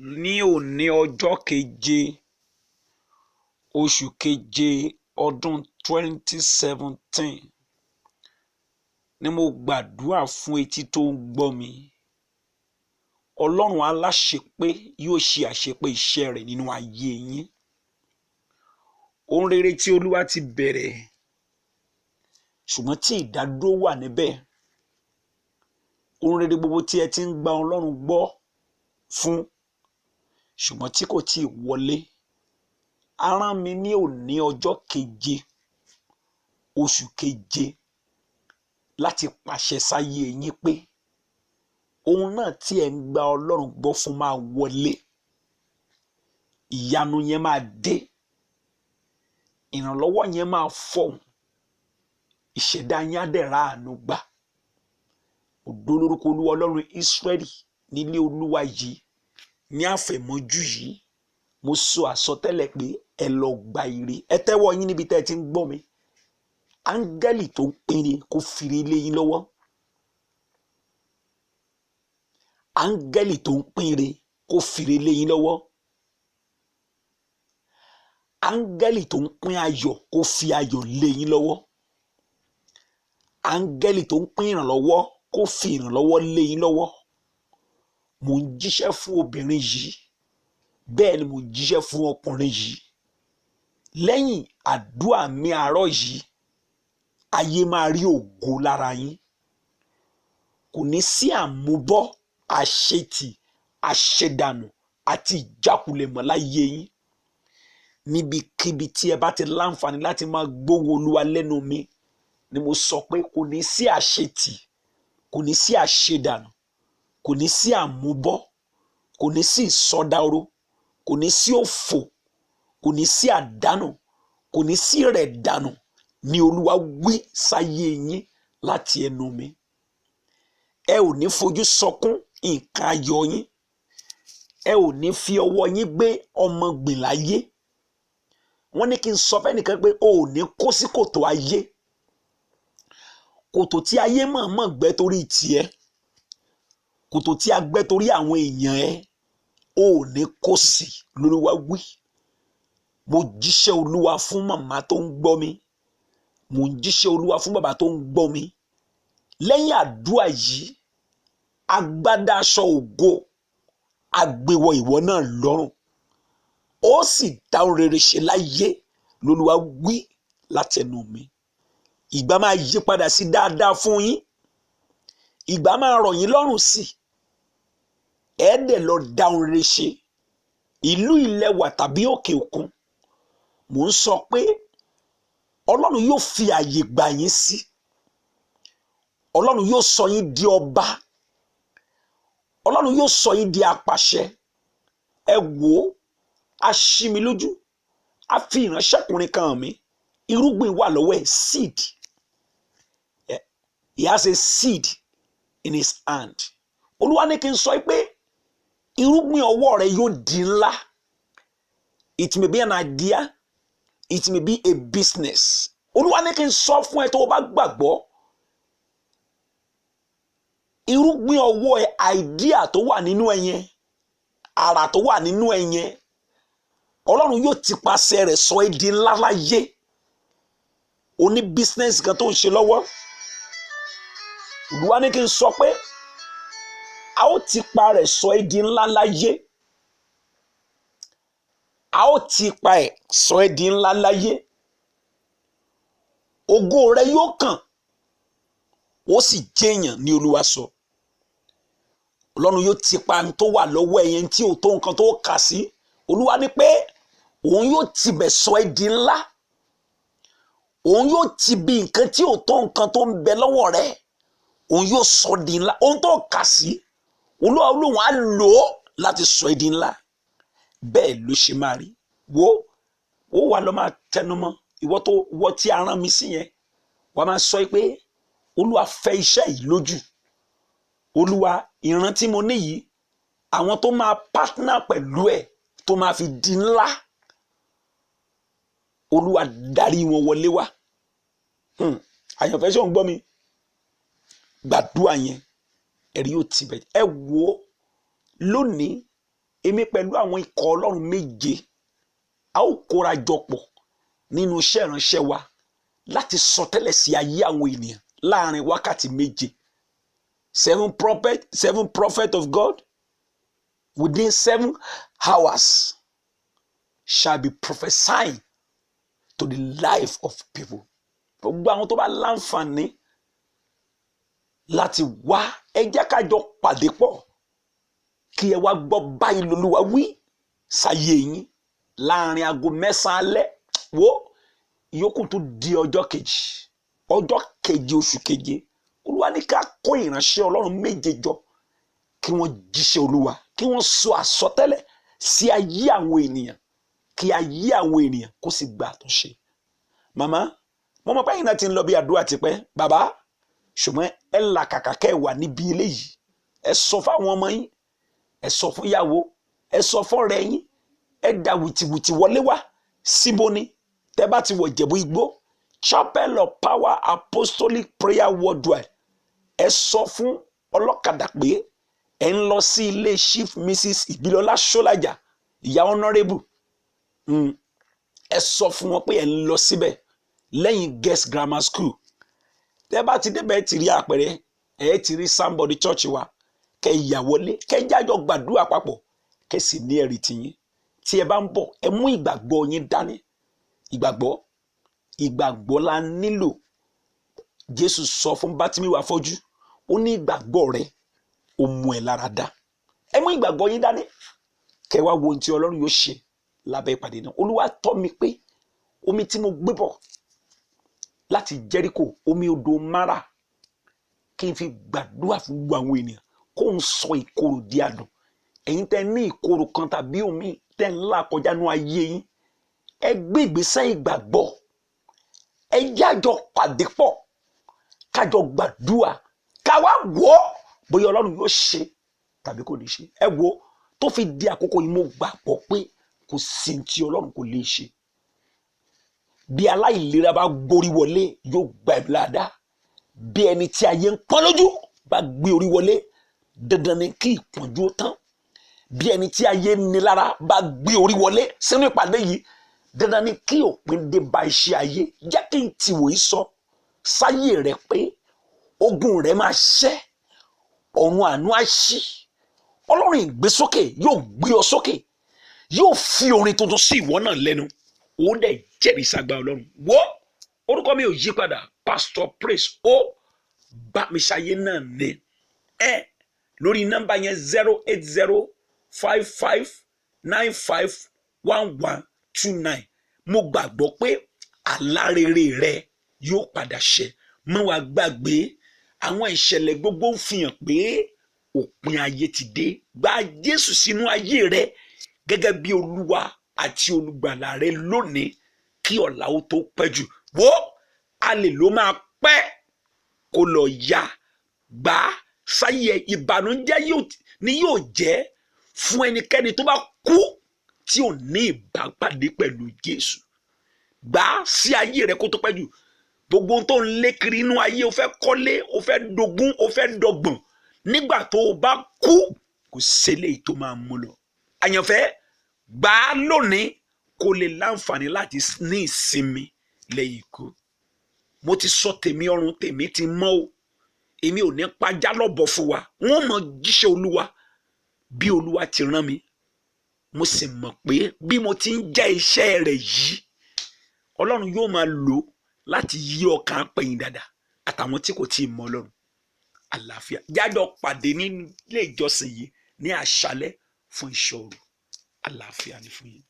ní òní ọjọ́ keje oṣù keje ọdún 2017 ni mo gbàdúrà fún etí tó ń gbọ́ mi. Ọlọ́run aláṣepé yóò ṣe àṣepé iṣẹ́ rẹ̀ nínú ayé yín. Ohun rere tí Olúwa ti bẹ̀rẹ̀ ṣùgbọ́n tí ìdádúró wà níbẹ̀. Ohun rere gbogbo tí ẹ ti ń gba Ọlọ́run gbọ́ fún ṣùgbọ́n tí kò tí ì wọlé. A rán mi ní òní ọjọ́ keje oṣù keje láti pàṣẹ sáyé yín pé ohun náà tí ẹ ń gba Ọlọ́run gbọ́ fún máa wọlé. Ìyanu yẹn máa dé. Ìrànlọ́wọ́ yẹn máa fọ̀hún. Ìṣẹ̀dá yín á dẹ̀ ráàánú gbà. Ògo lórúkọ Olúwa Ọlọ́run Ísírẹ́lì nílé Olúwa yìí ní àfẹ̀mọ́jú yìí. Mo sọ àsọtẹ́lẹ̀ pé ẹ lọ gba ire. Ẹ tẹ́wọ́ yín níbi tẹ́ ẹ ti ń gbọ́ mi. Áńgẹ́lì tó ń pinre kó fìrè lé yín lọ́wọ́. Áńgẹ́lì tó ń pinre kó fìrè lé yín lọ́wọ́. Áńgẹ́lì tó ń pín ayọ̀ kó fi ayọ̀ lé yín lọ́wọ́. Áńgẹ́lì tó ń pín ìrànlọ́wọ́ kó fi ìrànlọ́wọ́ lé yín lọ́wọ́. Mo ń jíṣẹ́ fún obìnrin yìí, bẹ́ẹ̀ ni mo ń jíṣẹ́ fún ọkùnrin yìí. Lẹ́yìn àdúrà mi àárọ̀ yìí, ayé máa rí ògo lára yín. Kò ní sí àmúbọ́, àṣetì, àṣedànù àti ìjákulẹ̀ mọ́ láyé yín. Níbikíbi tí ẹ bá ti láǹfààní láti máa gbóhùn Olúwa lẹ́nu mi ni mo sọ pé kò ní sí àṣetì, kò ní sí àṣedànù, kò ní sí àmúbọ́, kò ní sí ìsọdahoro, kò ní sí òfò, kò ní sí àdánù, kò ní sí ìrẹ̀dànù ni Olúwa wí sáyé yín láti ẹnu mi. Ẹ ò ní fojú sọkún nǹkan ayọ̀ yín. Ẹ ò ní fi ọwọ́ yín gbé ọmọ gbìn láyé. Wọ́n ní kí n sọ fẹ́nìkan pé o ò ní kó sí kòtò ayé. Kòtò tí ayé mọ̀ọ́mọ̀ gbẹ́ torí tiẹ̀. Kòtò tí a gbẹ́ torí àwọn èèyàn ẹ. O ò ní kó sí l'Olúwa wí. Mo jíṣẹ́ Olúwa fún màmá tó ń gbọ́ mi. Mo ń jíṣẹ́ Olúwa fún bàbá tó ń gbọ́ mi. Lẹ́yìn àdúrà yìí, agbádá aṣọ ògo agbéwọ̀ ìwọ náà lọ́rùn. Ó sì dá ohun rere ṣe láyé l'Olúwa wí látẹnu mi. Ìgbà máa yí padà sí dáadáa fún yín. Ìgbà máa rọ̀ yín lọ́rùn sí. Ẹ dẹ̀ lọ dá ohun rere ṣe. Ìlú ilẹ̀wà tàbí òkè òkun. Mò ń sọ pé Ọlọ́run yóò fi àyè gbà yín sí. Ọlọ́run yóò sọ yín di ọba. Ọlọ́run yóò sọ yín di apàṣẹ. Ẹ wò ó, a ṣí mi lójú. A fi ìránṣẹ́kùnrin kan hàn mí. Irúgbìn wà lọ́wọ́ ẹ̀, seed. He has a seed in his hand. Olúwa ní kí n sọ pé irúgbìn ọwọ́ rẹ yóò di ńlá. It may be an idea. It may be a business. Olúwa ní kí n sọ fún ẹ tó o bá gbàgbọ́. Irúgbìn ọwọ́ ẹ, idea tó wà nínú ẹ yẹn, àrà tó wà nínú ẹ yẹn, Ọlọ́run yóò ti pàṣẹ rẹ̀ sọ ẹ́ di ńlá láyé. O ní business kan tó ń ṣe lọ́wọ́. Olúwa ní kí n sọ pé a ó ti pa rẹ̀ sọ ẹ́ di ńlá láyé. A ó ti pa ẹ̀ sọ ẹ́ di ńlá láyé. Ògo rẹ yóò kàn. Ó sì jẹ́yàn ní Olúwa sọ. Ọlọ́run yóò ti pa ohun tó wà lọ́wọ́ ẹ̀yẹn tí ò tó nǹkan tó kà sí. Olúwa ní pé òun yóò tibẹ̀ sọ ẹ́ di ńlá. Òun yóò ti bí nǹkan tí ò tó nǹkan tó ń bẹ lọ́wọ́ rẹ̀. Òun yóò sọ di ńlá. Ohun tó kà sí, Olúwa Olóhun á lò ó láti sọ ẹ́ di ńlá. Bẹ́ẹ̀ ló ṣe máa rí. Wo ó wà lọ́ máa tẹnumọ́. Ìwọ tí a rán mi sí yẹn, wà máa sọ pé Olúwa fẹ́ iṣẹ́ yìí lójú. Olúwa, ìran tí mo ní yìí, àwọn tó máa partner pẹ̀lú ẹ̀ tó máa fi di ńlá. Olúwa darí wọn wọlé wá. Àyànfẹ́ ṣé ò ń gbọ́ mi? Gbàdúrà yẹn, ẹ̀rí yóò ti bẹ̀. Ẹ wo lónìí èmi pẹ̀lú àwọn ikọ̀ Ọlọ́run méje a ó kóra jọ pọ̀ nínú iṣẹ́ ìránṣẹ́ wa láti sọtẹ́lẹ̀ sí ayé àwọn ènìyàn láàrin wákàtí méje. 7 prophet of God within 7 hours shall be prophesying to the life of people. Gbogbo àwọn tó bá láǹfààní láti wá ẹ jẹ́ ká jọ pàdé pọ̀ kí ẹ wá gbọ́ báyìí l'Olúwa wí sáyé yín láàrin aago 9 alẹ́ wo ìyókù tó di ọjọ́ keje oṣù keje. Olúwa ní ká kó ìránṣẹ́ Ọlọ́run méje jọ kí wọ́n jíṣẹ́ Olúwa, kí wọ́n sọ àsọtẹ́lẹ̀ sí ayé àwọn ènìyàn, kí ayé àwọn ènìyàn kó sì gba àtúnṣe. Màmá mo mọ̀ pé ẹ̀yin náà ti ń lọ bí àdúrà tipẹ́ bàbá, ṣùgbọ́n ẹ làkàkà kẹ́ ẹ wà níbi eléyìí. Ẹ sọ fáwọn ọmọ yín, ẹ sọ fún ìyàwó, ẹ sọ fọ́rẹ́ yín, ẹ dà wìtìwìtì wọlé wá síbo ni tẹ́ bá ti wọ Ìjẹ̀bú Igbó Chapel of Power Apostolic Prayer Worldwide. Ẹ sọ fún ọlọ́kadà pé ẹ ń lọ sí ilé Chief Mrs. Ìbílọ́lá Ṣọ́lájà ìyá honorable. Ẹ sọ fún wọn pé ẹ ń lọ síbẹ̀ lẹ́yìn Guest Grammar School. Tẹ́ bá ti débẹ̀ ti rí àpẹẹrẹ ẹ ti rí somebody church wa kẹ́ ìyà wọlé kẹ́ jájọ gbàdúrà papọ̀ kẹ́ sì ní ẹ̀rí tiyín. Tí ẹ bá ń bọ̀ ẹ mú ìgbàgbọ́ yín dání. Ìgbàgbọ́ la nílò. Jésù sọ fún Bátíméù afọ́jú ó ní ìgbàgbọ́ rẹ ó mú ẹ lára dá. Ẹ mú ìgbàgbọ́ yín dání kẹ́ wá wo ohun tí Ọlọ́run yóò ṣe lábẹ́ ìpàdé náà. Olúwa tọ́ mi pé omi tí mo gbé bọ̀ láti Jẹ́ríkò, omi odò Mara, kí n fi gbàdúrà fún gbogbo àwọn ènìyàn kó ń sọ ìkorò di àdùn. Ẹ̀yin tẹ́ ní ìkorò kan tàbí omi tẹ́ ń là kọjá nínú ayé yín, ẹ gbé ìgbésẹ̀ ìgbàgbọ́. Ẹ jájọ pàdé pọ̀ kájọ gbàdúrà ká wá wò ó bóyá Ọlọ́run yóò ṣe tàbí kò ní ṣe. Ẹ wo tó fi di àkókò yìí mo gbàgbọ́ pé kò sí tí Ọlọ́run kò lè ṣe. Bí aláìlera bá gborí wọlé yóò gba ìbíládá. Bí ẹni tí ayé ń pọ́n lójú bá gbé orí wọlé dandan ni kí ìpọ́njú ó tán. Bí ẹni tí ayé ní lára bá gbé orí wọlé sínú ìpàdé yìí dandan ni kí òpin dé bá iṣẹ́ ayé. Jẹ́ kí n ti wòye sọ sáyé rẹ pé ogun rẹ máa ṣẹ́, ọ̀run àánú á ṣí, Ọlọ́run ìgbésókè yóò gbé ọ sókè, yóò fi orin tuntun sí ìwọ náà lẹ́nu. Ó dẹ̀ jẹ́rìí ságbá Ọlọ́run. Wo orúkọ mi ò yí padà, Pastor Praise ó Bámiṣayé náà ní lórí nọ́mbà yẹn 08055951129. Mo gbàgbọ́ pé àlá rere rẹ yóò padà ṣẹ. Má wá gbàgbé àwọn ìṣẹ̀lẹ̀ gbogbo ń fi hàn pé òpin ayé ti dé. Gba Jésù sínú ayé rẹ gẹ́gẹ́ bí Olúwa àti olùgbàlà rẹ lónìí kí ọ̀la ó tó pẹ́ jù. Wo alẹ́ ló máa pẹ́ kó lọ ya gbà sáyé. Ìbànújẹ́ ni yóò jẹ́ fún ẹnikẹ́ni tó bá kú tí ò ní ìbápàdé pẹ̀lú Jésù. Gbà sí ayé rẹ kó tó pẹ́ jù. Gbogbo ohun tó ń lé kiri inú ayé, o fẹ́ kọ́lé, o fẹ́ dogún, o fẹ́ dọgbọ̀n, nígbà tó o bá kú kò ṣẹlẹ̀ tó máa mú lọ. Àyànfẹ́ gbà á lónìí kó lè láǹfààní láti ní ìsinmi lẹ́yìn ikú. Mo ti sọ tèmi, ọrùn tèmi ti mọ́ o. Èmi ò ní pajá lọ́bọ̀ fún wa. Wọ́n mọ̀ jíṣẹ́ Olúwa bí Olúwa ti rán mi. Mo sì mọ̀ pé bí mo ti ń jẹ́ iṣẹ́ rẹ̀ yìí, Ọlọ́run yóò máa lò láti yí ọkàn apẹ̀yìn dáadáa àtàwọn tí kò tí ì mọ Ọlọ́run. Àlàáfíà jájọ pàdé ní ilé ìjọsìn yìí ní àṣálẹ́ fún ìṣọ́ òru. Àlàáfíà ni fún yín.